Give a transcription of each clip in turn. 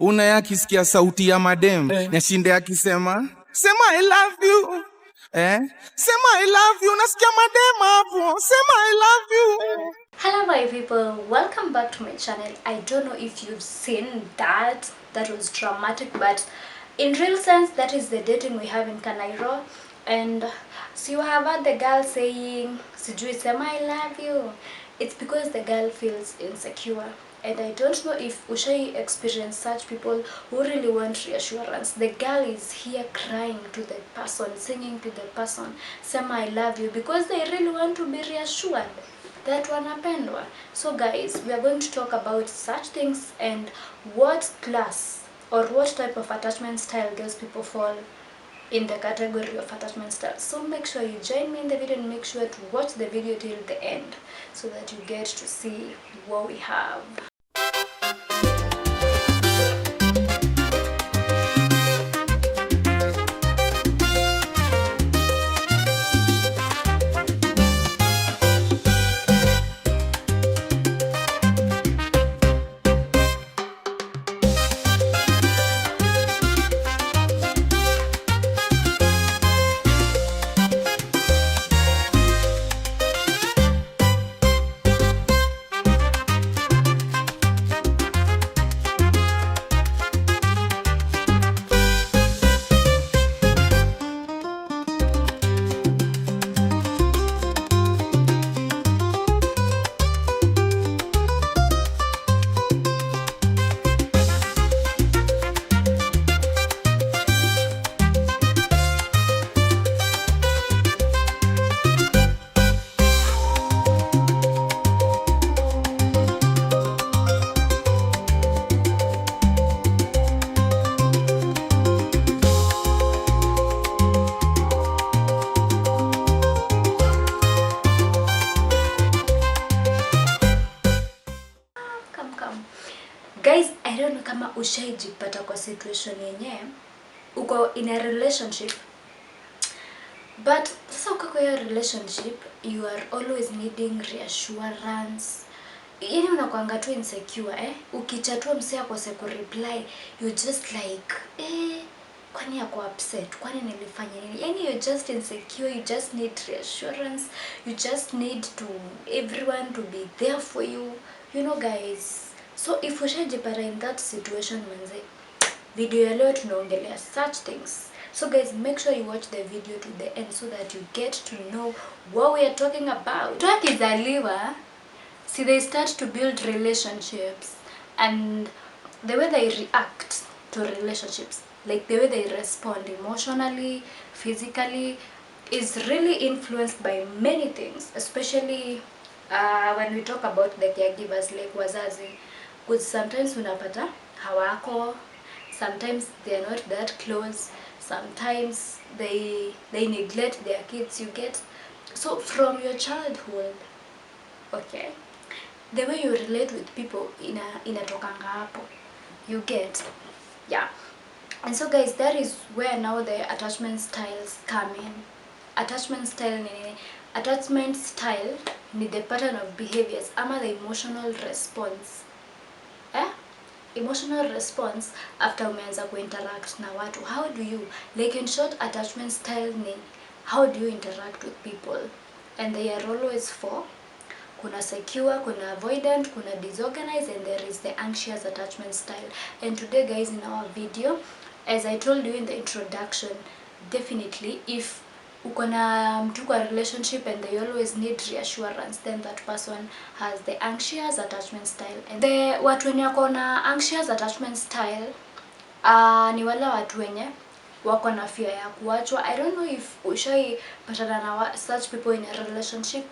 Una akisikia sauti ya madem nyashinde akisema sema I love you. Sema I love you. Nasikia madem hapo sema I love you. Hello my people, welcome back to my channel. I don't know if you've seen that was dramatic, but in real sense that is the dating we have in Nairobi. And so you have heard the girl saying sijui sema I love you. It's because the girl feels insecure. And I don't know if Ushai experienced such people who really want reassurance. The girl is here crying to the person, singing to the person, sema I love you, because they really want to be reassured that wanapendwa. So guys, we are going to talk about such things and what class or what type of attachment style girls people fall in the category of attachment style. So make sure you join me in the video and make sure to watch the video till the end so that you get to see what we have. Guys, I don't know kama ushaijipata kwa situation yenye uko in a relationship, but sasa uko kwa hiyo relationship you are always needing reassurance. Yani unakuanga tu insecure ukichatua msee akose ku reply you just like kwani yako upset, kwani nilifanya nini? Yani you're just insecure, you just need reassurance, you just need to everyone to be there for you, you know guys. So if ushajipata in that situation manze, video ya leo tunaongelea such things. So guys, make sure you watch the video to the end so that you get to know what we are talking about. Tukizaliwa, see they start to build relationships, and the way they react to relationships, like the way they respond emotionally, physically, is really influenced by many things, especially when we talk about the caregivers like wazazi. Because sometimes unapata hawako, sometimes they are not that close, sometimes they neglect their kids, you get. So from your childhood, okay, the way you relate with people inatokanga hapo, you get. Yeah. And so guys, that is where now the attachment styles come in. Attachment style ni attachment style ni the pattern of behaviors ama the emotional response. Emotional response after umeanza kuinteract na watu. How do you, like in short, attachment style ni how do you interact with people, and they are always four. Kuna secure, kuna avoidant, kuna disorganized, and there is the anxious attachment style. And today guys, in our video, as I told you in the introduction, definitely if uko na mtu kwa relationship and they always need reassurance, then that person has the anxious attachment style. And the watu wenye wako na anxious attachment style ni wale watu wenye wako na fear ya kuachwa. I don't know if ushai patana na such people in a relationship.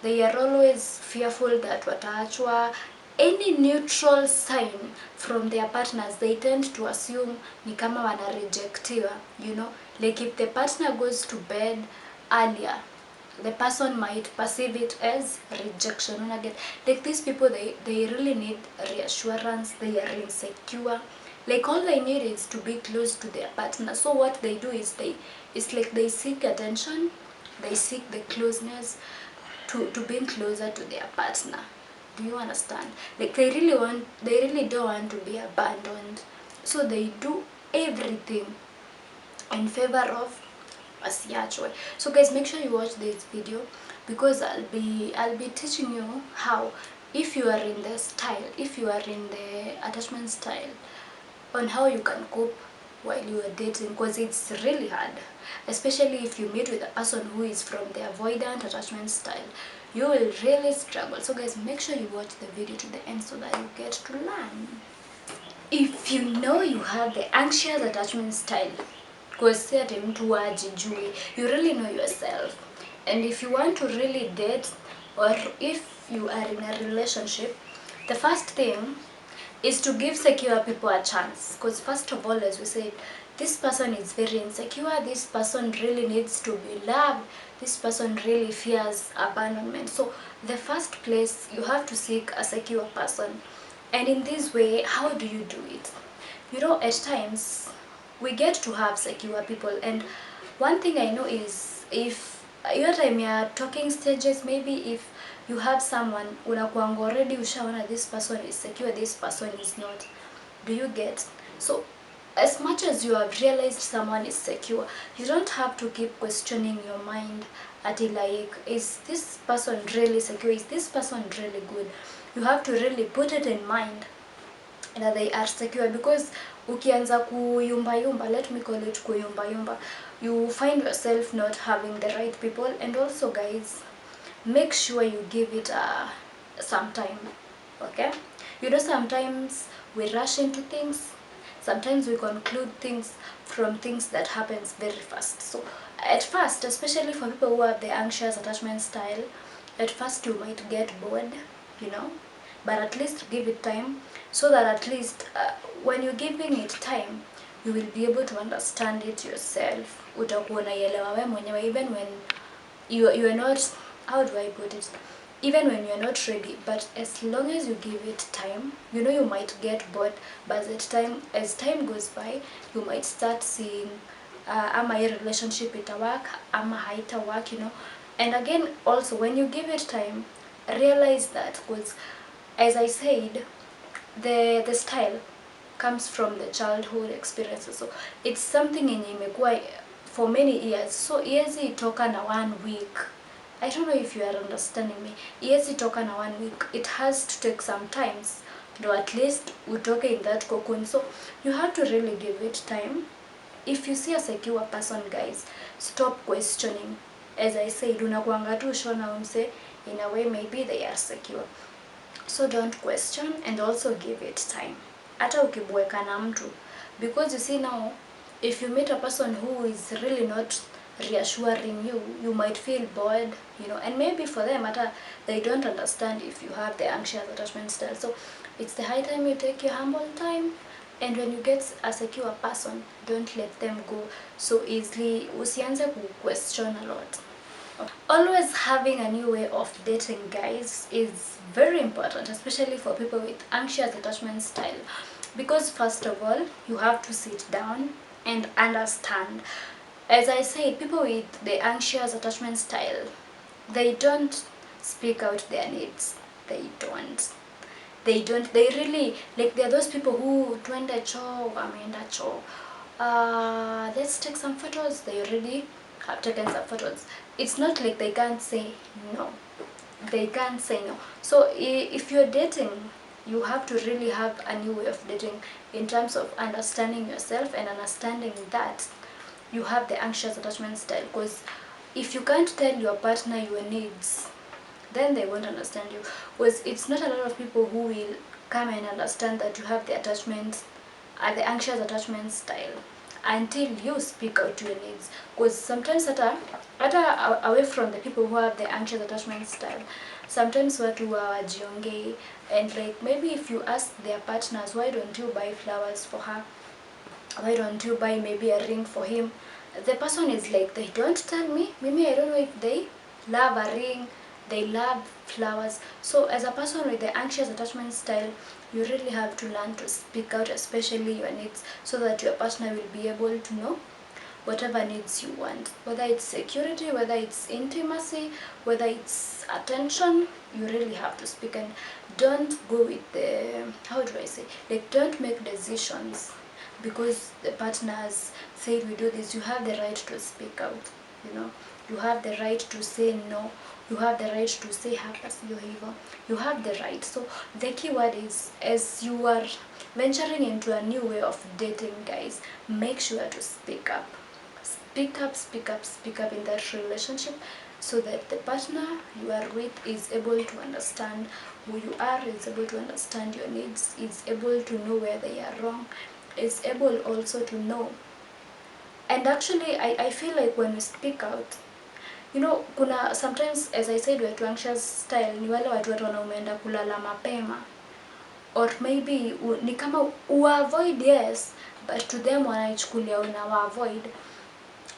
They are always fearful that wataachwa. Any neutral sign from their partners, they tend to assume ni kama wana rejectiwa, you know. Like if the partner goes to bed earlier, the person might perceive it as rejection. Like these people, they really need reassurance, they are insecure. Like all they need is to be close to their partner. So what they do is it's like they seek attention, they seek the closeness to being closer to their partner. Do you understand? Like they really don't want to be abandoned. so they do everything in favor of asiachwe. So guys, make sure you watch this video, because I'll be teaching you how, if you are in the style, if you are in the attachment style, on how you can cope while you are dating, because it's really hard, especially if you meet with a person who is from the avoidant attachment style. You will really struggle. So guys, make sure you watch the video to the end so that you get to learn. If you know you have the anxious attachment style, because you really know yourself, and if you want to really date, or if you are in a relationship, the first thing is to give secure people a chance. Because first of all, as we said, this person is very insecure, this person really needs to be loved, this person really fears abandonment. So the first place, you have to seek a secure person. And in this way, how do you do it? You know, at times we get to have secure people, and one thing I know is, if your time you're talking stages, maybe if you have someone unakuanga already ushaona this person is secure, this person is not. Do you get? So as much as you have realized someone is secure, you don't have to keep questioning your mind at like, is this person really secure, is this person really good? You have to really put it in mind that they are secure, because ukianza kuyumba yumba, let me call it kuyumba yumba, you find yourself not having the right people. And also guys, make sure you give it some time, okay? You know, sometimes we rush into things, sometimes we conclude things from things that happens very fast. So at first, especially for people who have the anxious attachment style, at first you might get bored, you know, but at least give it time, so that at least when you're giving it time, you will be able to understand it yourself. Utakuwa unaielewa wewe mwenyewe, even when you are not, how do I put it, even when you're not ready. But as long as you give it time, you know, you might get bored, but as time goes by, you might start seeing ama your relationship ita work, ama haita work, you know. And again, also when you give it time, realize that, because as I said, the style comes from the childhood experiences. So it's something yenye imekuwa for many years. So iwezi itoka na 1 week. I don't know if you are understanding me. Iwezi itoka na 1 week. It has to take some times, though at least utoke in that cocoon. So you have to really give it time. If you see a secure person, guys, stop questioning. As I said, unakuanga tu shona umse, in a way maybe they are secure. So don't question, and also give it time. Hata ukibweka na mtu, because you see now, if you meet a person who is really not reassuring you, you might feel bored, you know, and maybe for them hata they don't understand if you have the anxious attachment style. So it's the high time you take your humble time, and when you get a secure person, don't let them go so easily. Usianze ku question a lot. Always having a new way of dating, guys, is very important, especially for people with anxious attachment style, because first of all, you have to sit down and understand. As I said, people with the anxious attachment style, they don't speak out their needs. They really, like, they're those people who twende choo, wameenda choo, let's take some photos, they already have taken some photos. It's not like they can't say no. They can't say no. So if you're dating, you have to really have a new way of dating, in terms of understanding yourself and understanding that you have the anxious attachment style. Because if you can't tell your partner your needs, then they won't understand you. Because it's not a lot of people who will come and understand that you have the the anxious attachment style, until you speak out your needs. Because sometimes away from the people who have the anxious attachment style, sometimes watu hawajiongei, and like, maybe if you ask their partners, why don't you buy flowers for her, why don't you buy maybe a ring for him, the person is like, they don't tell me. Maybe I don't know if they love a ring, they love flowers. So as a person with the anxious attachment style, you really have to learn to speak out, especially your needs, so that your partner will be able to know whatever needs you want, whether it's security, whether it's intimacy, whether it's attention. You really have to speak, and don't go with the, how do I say, like, don't make decisions because the partners said we do this, you have the right to speak out, you know. You have the right to say no. You have the right to say hapa sio hivyo. You have the right. So the key word is, as you are venturing into a new way of dating, guys, make sure to speak up. Speak up, speak up, speak up in that relationship, so that the partner you are with is able to understand who you are, is able to understand your needs, is able to know where they are wrong, is able also to know. And actually I feel like when we speak out, you know, kuna sometimes, as I said, we're too anxious style, ni wale watu wanaomeenda kulala mapema, or maybe ni kama avoid, yes, but to them wanaichukulia una avoid.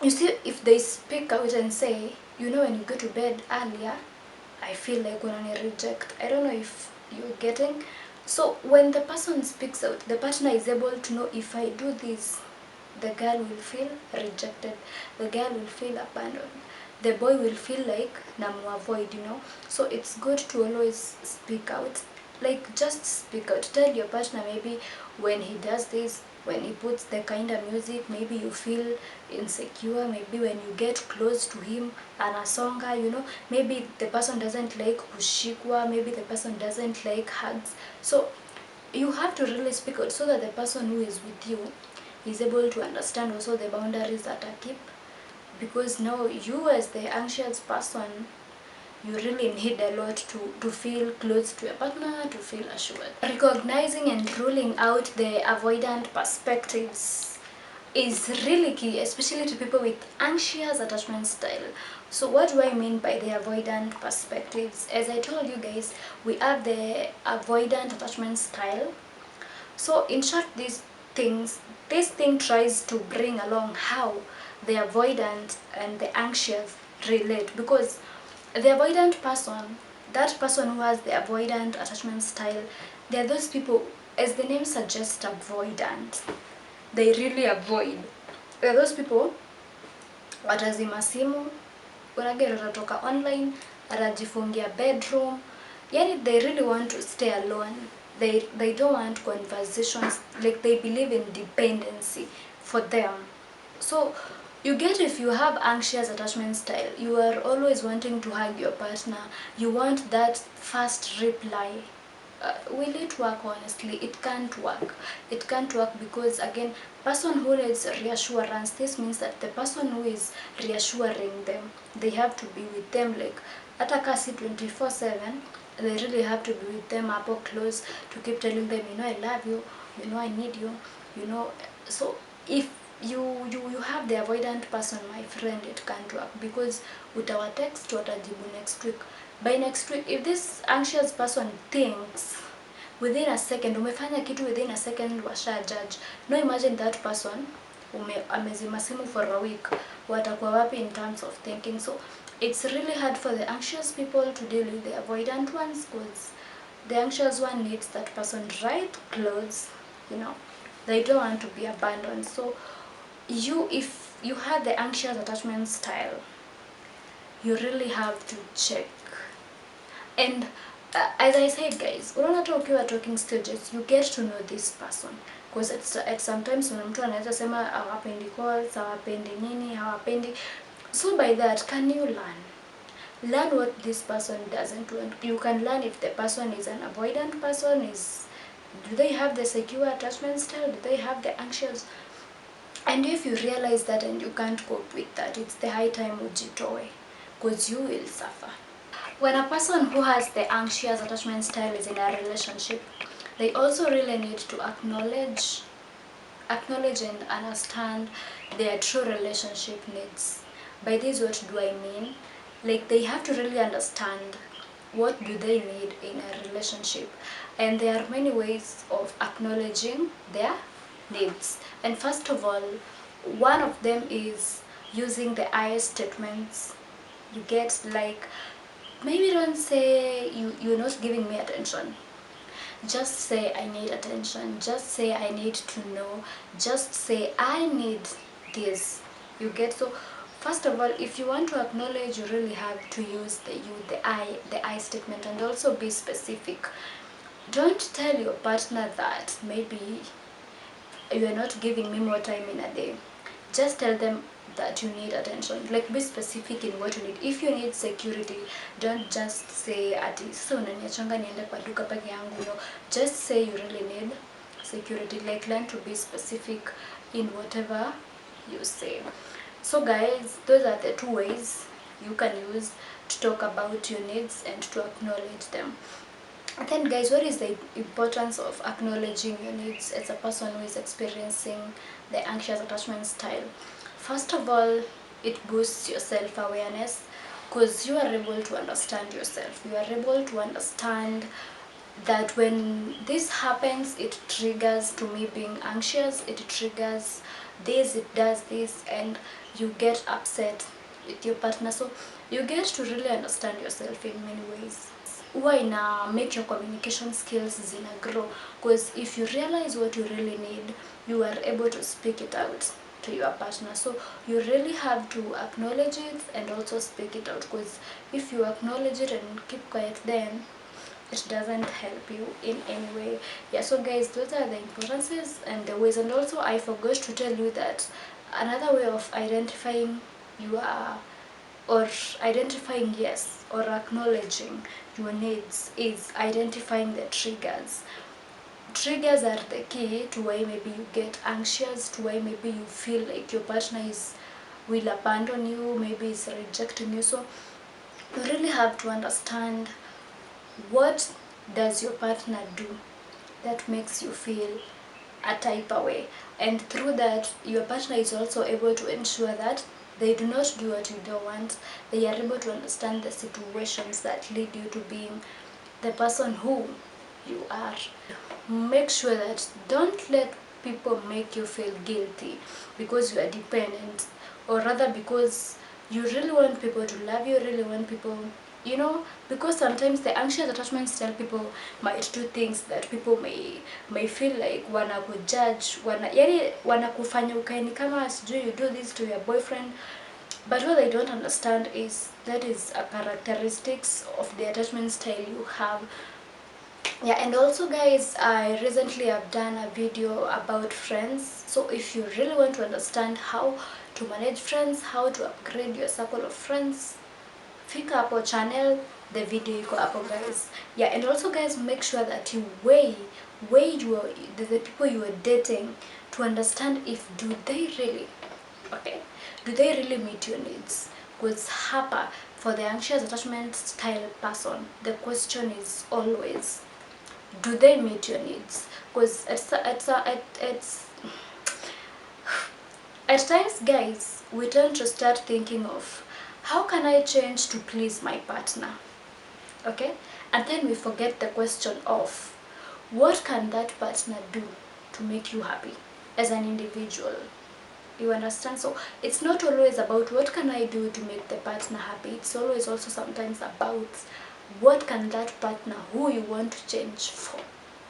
You see, if they speak out and say, you know, when you go to bed earlier, I feel like unani reject. I don't know if you're getting. So when the person speaks out, the partner is able to know, if I do this, the girl will feel rejected, the girl will feel abandoned, the boy will feel like namu avoid, you know. So it's good to always speak out. Like, just speak out. Tell your partner, maybe when he does this, when he puts the kind of music, maybe you feel insecure. Maybe when you get close to him, anasonga, you know. Maybe the person doesn't like kushikwa, maybe the person doesn't like hugs. So you have to really speak out, so that the person who is with you is able to understand also the boundaries that are kept. Because now you, as the anxious person, you really need a lot to feel close to your partner, to feel assured. Recognizing and ruling out the avoidant perspectives is really key, especially to people with anxious attachment style. So what do I mean by the avoidant perspectives? As I told you guys, we have the avoidant attachment style. So in short, this thing tries to bring along how the avoidant and the anxious relate. Because the avoidant person, that person who has the avoidant attachment style, they are those people, as the name suggests, avoidant. They really avoid. They are those people, watazima simu, unagera utatoka online, atajifungia bedroom. Yani they really want to stay alone. They don't want conversations. Like, they believe in dependency for them. So you get, if you have anxious attachment style, you are always wanting to hug your partner. You want that fast reply. Will it work? Honestly, it can't work. It can't work, because again, person who needs reassurance, this means that the person who is reassuring them, they have to be with them, like hata kasi 24/7. They really have to be with them up close, to keep telling them, you know, I love you, you know, I need you, you know. So if you have the avoidant person, my friend, it can't work, because utawa text, watajibu next week. By next week, if this anxious person thinks within a second, umefanya kitu within a second, washa judge. Now imagine that person amezima simu for a week, watakuwa wapi in terms of thinking? So it's really hard for the anxious people to deal with the avoidant ones, because the anxious one needs that person right close, you know. They don't want to be abandoned. So if you have the anxious attachment style, you really have to check. And as I said, guys, unaona tu ukiwa talking stages, you get to know this person, because at sometimes when mtu anaweza sema hawapendi calls, hawapendi nini, hawapendi. So by that, can you learn what this person doesn't want? You can learn if the person is an avoidant person, do they have the secure attachment style, do they have the anxious? And if you realize that and you can't cope with that, it's the high time ujitoe, because you will suffer. When a person who has the anxious attachment style is in a relationship, they also really need to acknowledge and understand their true relationship needs. By this, what do I mean? Like, they have to really understand what do they need in a relationship. And there are many ways of acknowledging their needs. And first of all, one of them is using the I statements. You get, like, maybe don't say you're not giving me attention. Just say I need attention. Just say I need to know. Just say I need this. You get? So first of all, if you want to acknowledge, you really have to use the I statement, and also be specific. Don't tell your partner that maybe you are not giving me more time in a day. Just tell them that you need attention. Like, be specific in what you need. If you need security, don't just say ati sasa unaniachanga niende kwa duka peke yangu. No, just say you really need security. Like, learn to be specific in whatever you say. So guys, those are the 2 ways you can use to talk about your needs and to acknowledge them. And then guys, what is the importance of acknowledging your needs as a person who is experiencing the anxious attachment style? First of all, it boosts your self-awareness, because you are able to understand yourself. You are able to understand that when this happens, it triggers to me being anxious, it triggers this, it does this, and you get upset with your partner. So you get to really understand yourself in many ways. Why now make your communication skills zina grow, because if you realize what you really need, you are able to speak it out to your partner. So you really have to acknowledge it and also speak it out, because if you acknowledge it and keep quiet, then it doesn't help you in any way. Yeah, so guys, those are the importances and the ways. And also, I forgot to tell you that another way of identifying your or identifying yes or acknowledging your needs is identifying the triggers. Triggers are the key to why maybe you get anxious, to why maybe you feel like your partner will abandon you, maybe is rejecting you. So you really have to understand, what does your partner do that makes you feel a type of way, and through that your partner is also able to ensure that they do not do what you don't want. They are able to understand the situations that lead you to being the person who you are. Make sure that don't let people make you feel guilty because you are dependent, or rather because you really want people to love you, really want people, you know, because sometimes the anxious attachment style people might do things that people may feel like wanakujudge, wanakufanya ukae ni kama sijui you do this to your boyfriend. But what they don't understand is that is a characteristics of the attachment style you have. Yeah, and also guys, I recently have done a video about friends. So if you really want to understand how to manage friends, how to upgrade your circle of friends, fika hapo channel, the video iko hapo guys. Yeah, and also guys, make sure that you weigh the people you are dating to understand if do they really meet your needs. Because hapa, for the anxious attachment style person, the question is always, do they meet your needs? Because at times guys, we tend to start thinking of, how can I change to please my partner? Okay, and then we forget the question of, what can that partner do to make you happy as an individual? You understand? So it's not always about what can I do to make the partner happy. It's always also sometimes about, what can that partner who you want to change for,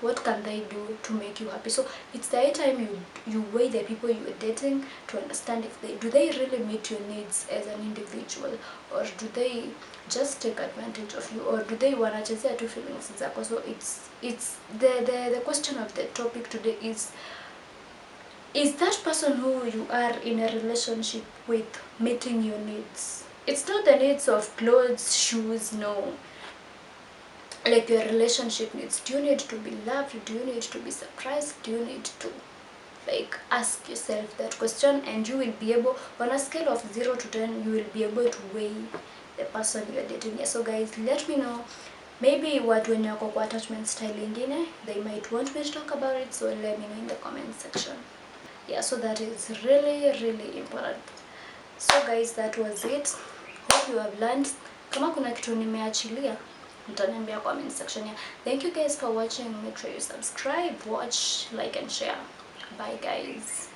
what can they do to make you happy? So it's the time you weigh the people you are dating to understand if do they really meet your needs as an individual, or do they just take advantage of you, or do they wanachezea tu feelings zako? So it's the question of the topic today is that person who you are in a relationship with meeting your needs? It's not the needs of clothes, shoes, no. Like your relationship needs. Do you need to be loved? Do you need to be surprised? Do you need to ask yourself that question, and you will be able, on a scale of 0 to 10, you will be able to weigh the person you are dating. Yeah, so guys, let me know. Maybe what when you're kwa attachment style ingine, they might want me to talk about it, so let me know in the comment section. Yeah, so that is really important. So guys, that was it. Hope you have learned. Kama kuna kitu nimeachilia, mtaniambia comment section. Yeah, thank you guys for watching. Make sure you subscribe, watch, like and share. Bye guys.